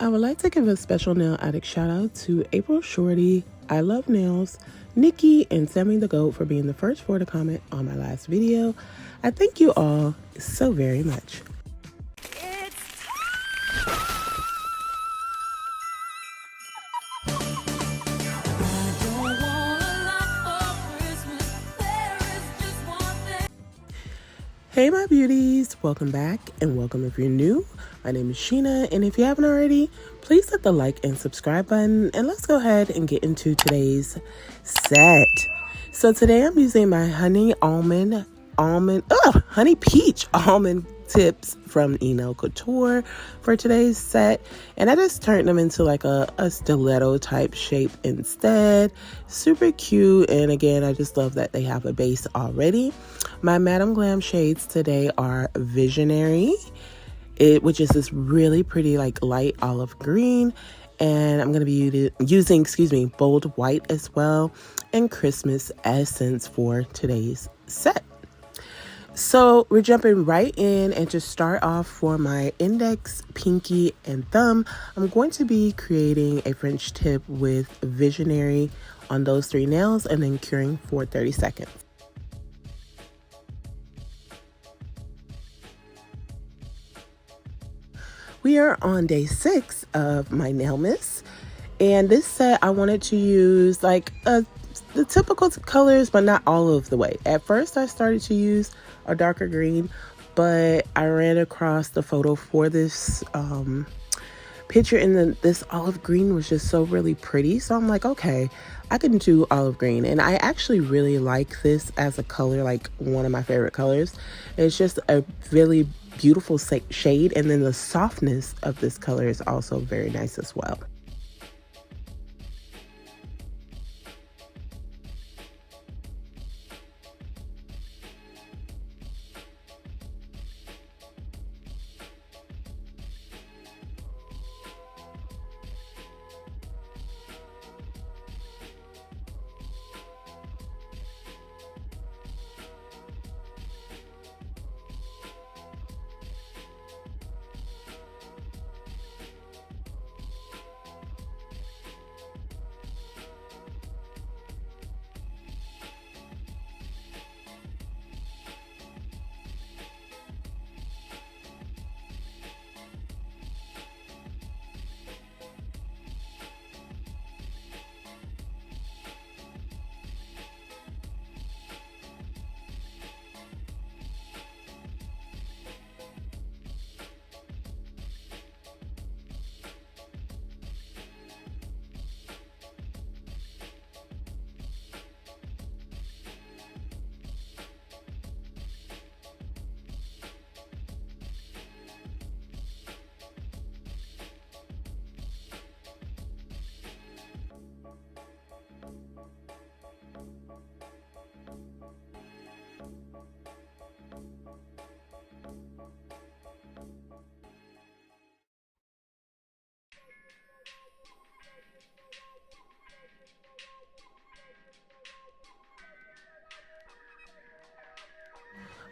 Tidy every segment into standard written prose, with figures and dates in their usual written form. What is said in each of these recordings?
I would like to give a special nail addict shout out to April Shorty, I Love Nails, Nikki, and Sammy the Goat for being the first four to comment on my last video. I thank you all so very much. Hey my beauties, welcome back and welcome if you're new. My name is Sheena, and if you haven't already, please hit the like and subscribe button, and let's go ahead and get into today's set. So today I'm using my honey peach almond tips from Nail Couture for today's set, and I just turned them into like a stiletto type shape instead. Super cute, and again, I just love that they have a base already. My Madam Glam shades today are Visionary, which is this really pretty like light olive green, and I'm going to be using bold white as well, and Christmas Essence for today's set. So we're jumping right in, and to start off for my index, pinky, and thumb, I'm going to be creating a French tip with Visionary on those three nails and then curing for 30 seconds. We are on day 6 of my Nailmas, and this set I wanted to use like the typical colors, but not all of the way. At first I started to use a darker green, but I ran across the photo for this picture, and this olive green was just so really pretty, so I'm like, okay, I can do olive green. And I actually really like this as a color, like one of my favorite colors. It's just a really beautiful shade, and then the softness of this color is also very nice as well.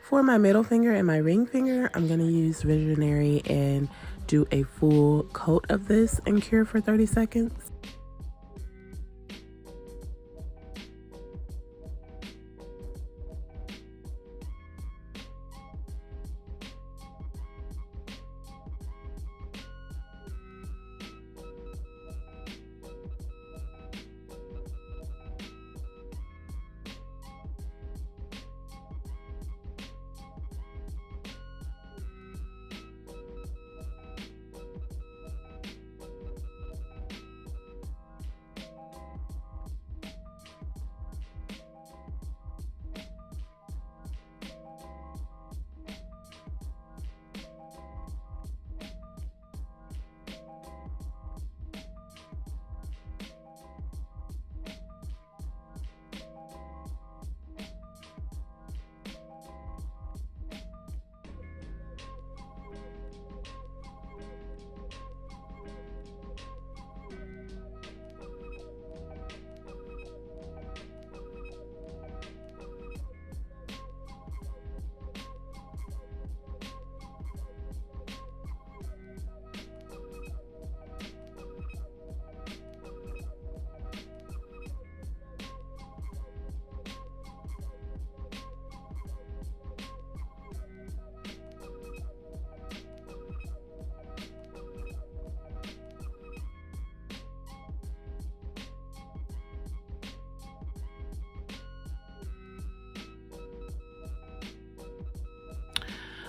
For my middle finger and my ring finger, I'm going to use Visionary and do a full coat of this and cure for 30 seconds.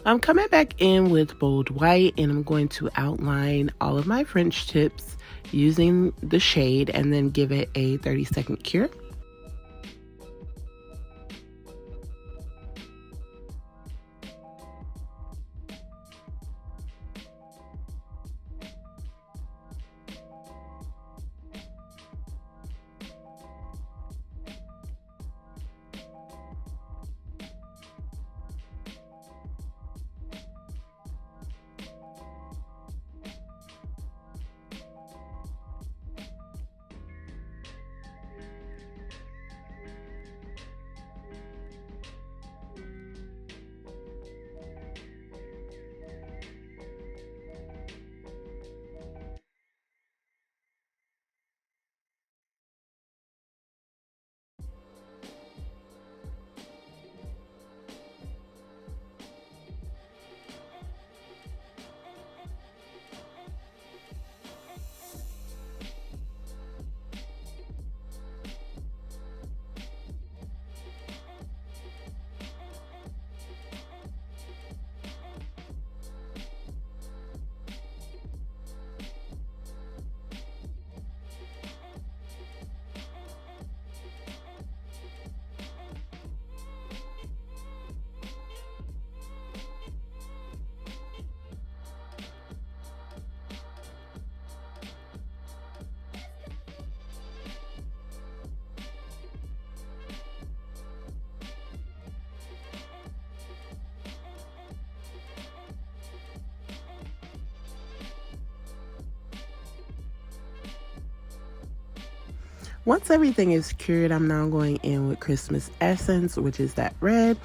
I'm coming back in with bold white, and I'm going to outline all of my French tips using the shade and then give it a 30-second cure. Once everything is cured, I'm now going in with Christmas Essence, which is that red.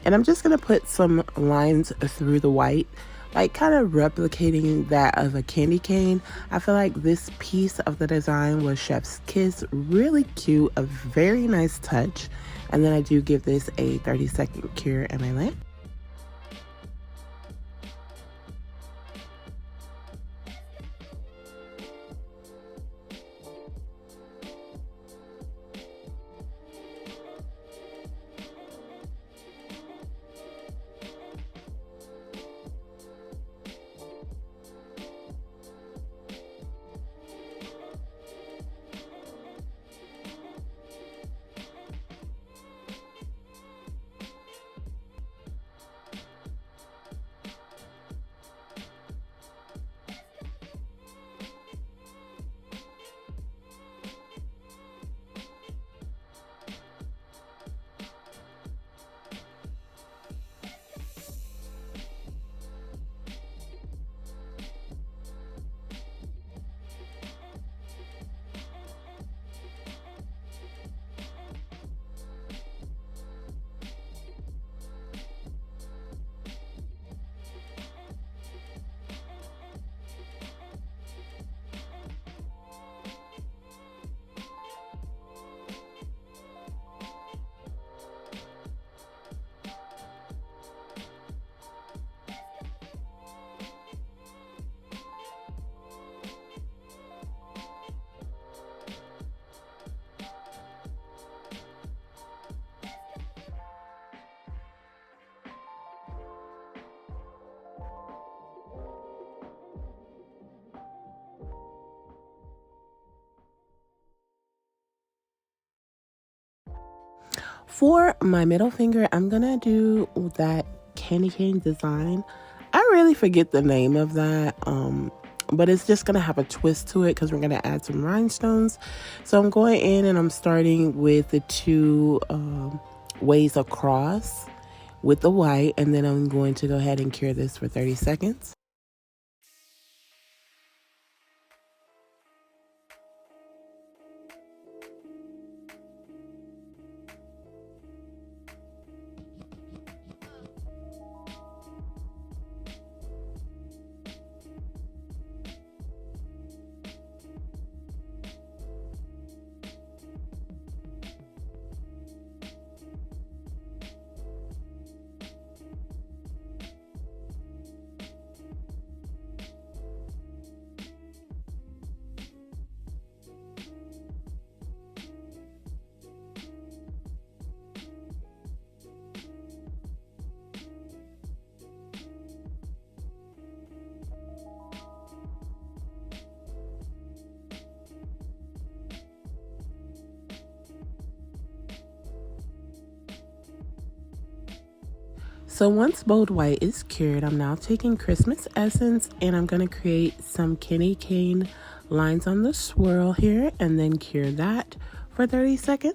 And I'm just going to put some lines through the white, like kind of replicating that of a candy cane. I feel like this piece of the design was Chef's Kiss. Really cute, a very nice touch. And then I do give this a 30-second cure in my lamp. For my middle finger, I'm gonna do that candy cane design. I really forget the name of that, but it's just gonna have a twist to it because we're gonna add some rhinestones. So I'm going in and I'm starting with the two ways across with the white, and then I'm going to go ahead and cure this for 30 seconds. So once bold white is cured, I'm now taking Christmas Essence and I'm going to create some candy cane lines on the swirl here and then cure that for 30 seconds.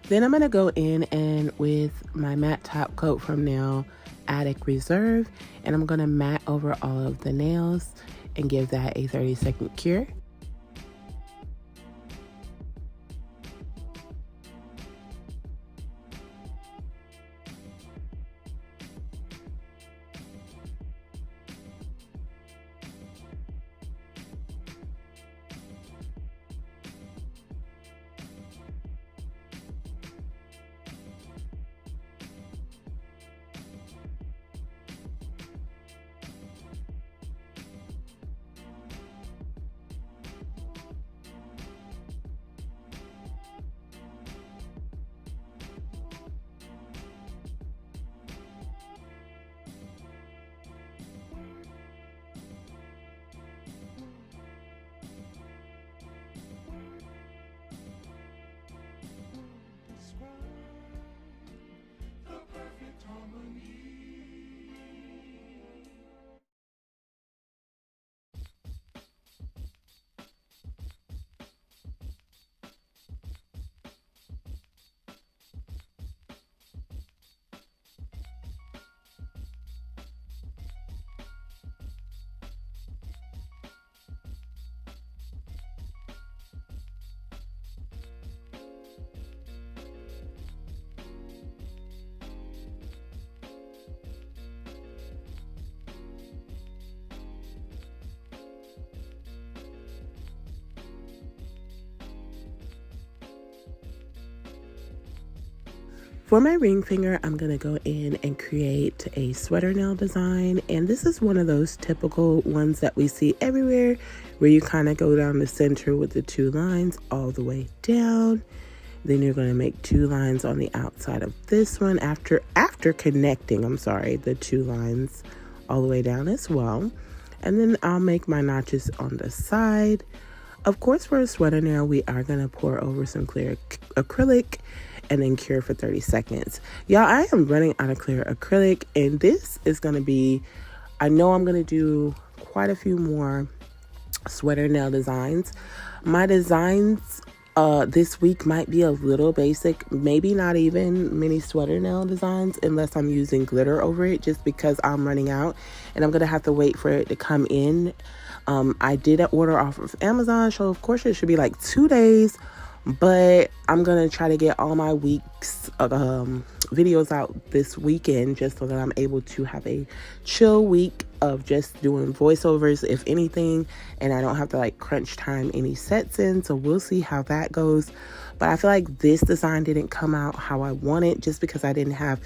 Then I'm going to go in and with my matte top coat from Nail Addict Reserve, and I'm going to matte over all of the nails and give that a 30-second cure. For my ring finger, I'm going to go in and create a sweater nail design. And this is one of those typical ones that we see everywhere, where you kind of go down the center with the two lines all the way down. Then you're going to make two lines on the outside of this one after connecting, the two lines all the way down as well. And then I'll make my notches on the side. Of course, for a sweater nail, we are going to pour over some clear acrylic and then cure for 30 seconds. Y'all, I am running out of clear acrylic, and this is going to be, I know I'm going to do quite a few more sweater nail designs. My designs this week might be a little basic, maybe not even many sweater nail designs unless I'm using glitter over it, just because I'm running out and I'm going to have to wait for it to come in. I did order off of Amazon, so of course it should be like 2 days, but I'm going to try to get all my week's videos out this weekend just so that I'm able to have a chill week of just doing voiceovers, if anything, and I don't have to like crunch time any sets in. So we'll see how that goes. But I feel like this design didn't come out how I wanted, just because I didn't have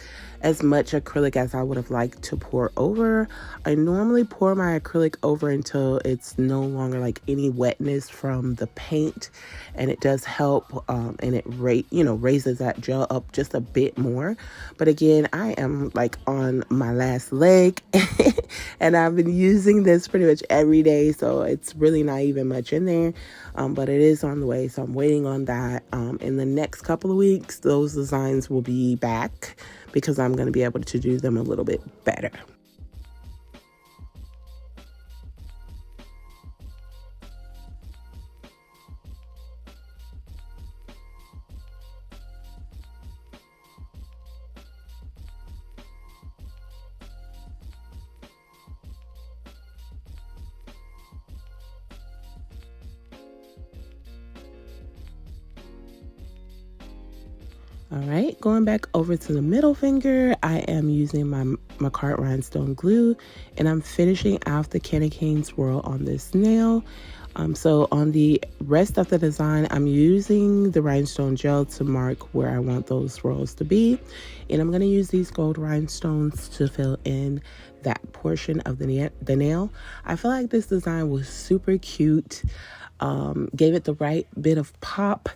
as much acrylic as I would have liked to pour over. I normally pour my acrylic over until it's no longer like any wetness from the paint, and it does help, and it raises that gel up just a bit more. But again, I am like on my last leg and I've been using this pretty much every day, so it's really not even much in there, but it is on the way, so I'm waiting on that. In the next couple of weeks, those designs will be back because I'm going to be able to do them a little bit better. All right, going back over to the middle finger, I am using my McCart rhinestone glue, and I'm finishing off the candy cane swirl on this nail. So on the rest of the design, I'm using the rhinestone gel to mark where I want those swirls to be. And I'm going to use these gold rhinestones to fill in that portion of the nail. I feel like this design was super cute. Gave it the right bit of pop,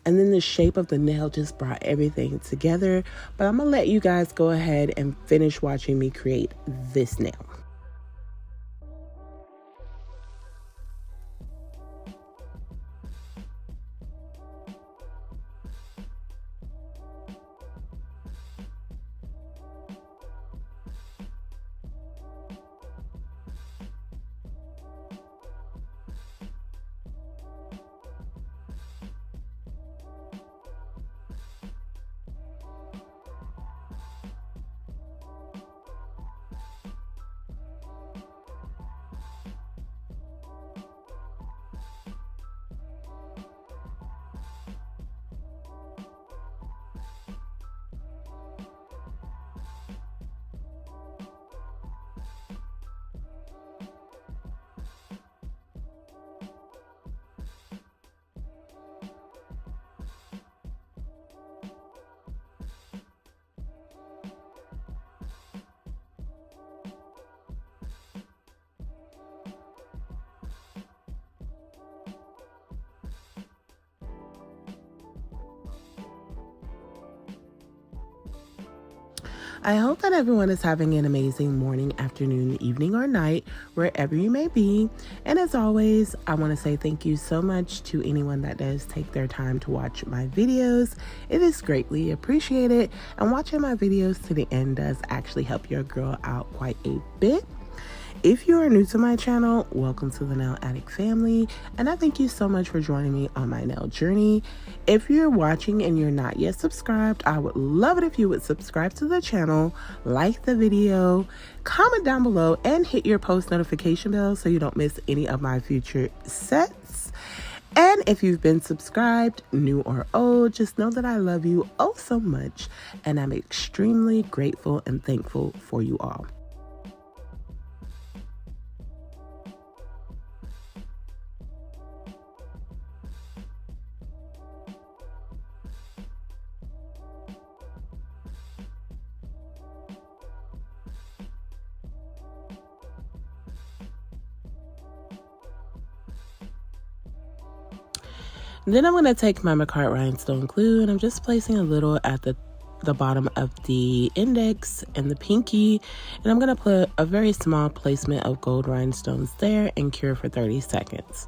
and then the shape of the nail just brought everything together. But I'm gonna let you guys go ahead and finish watching me create this nail. I hope that everyone is having an amazing morning, afternoon, evening, or night, wherever you may be. And as always, I want to say thank you so much to anyone that does take their time to watch my videos. It is greatly appreciated, and watching my videos to the end does actually help your girl out quite a bit. If you are new to my channel, welcome to the Nail Addict family, and I thank you so much for joining me on my nail journey. If you're watching and you're not yet subscribed, I would love it if you would subscribe to the channel, like the video, comment down below, and hit your post notification bell so you don't miss any of my future sets. And if you've been subscribed, new or old, just know that I love you oh so much, and I'm extremely grateful and thankful for you all. Then I'm going to take my McCart rhinestone glue, and I'm just placing a little at the bottom of the index and the pinky, and I'm going to put a very small placement of gold rhinestones there and cure for 30 seconds.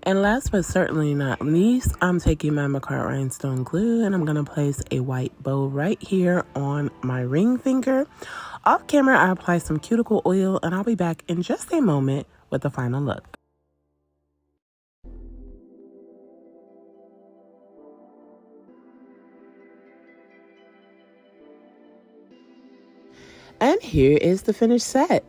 And last but certainly not least, I'm taking my McCart rhinestone glue and I'm going to place a white bow right here on my ring finger. Off camera, I apply some cuticle oil and I'll be back in just a moment with the final look. And here is the finished set.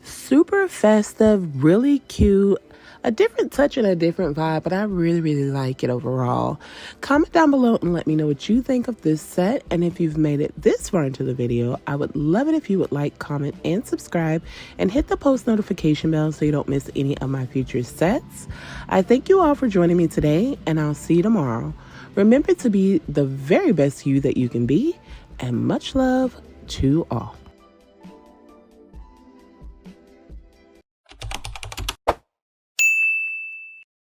Super festive, really cute, a different touch and a different vibe, but I really like it overall. Comment down below and let me know what you think of this set, and if you've made it this far into the video, I would love it if you would like, comment, and subscribe, and hit the post notification bell so you don't miss any of my future sets. I thank you all for joining me today, and I'll see you tomorrow. Remember to be the very best you that you can be, and much love to all.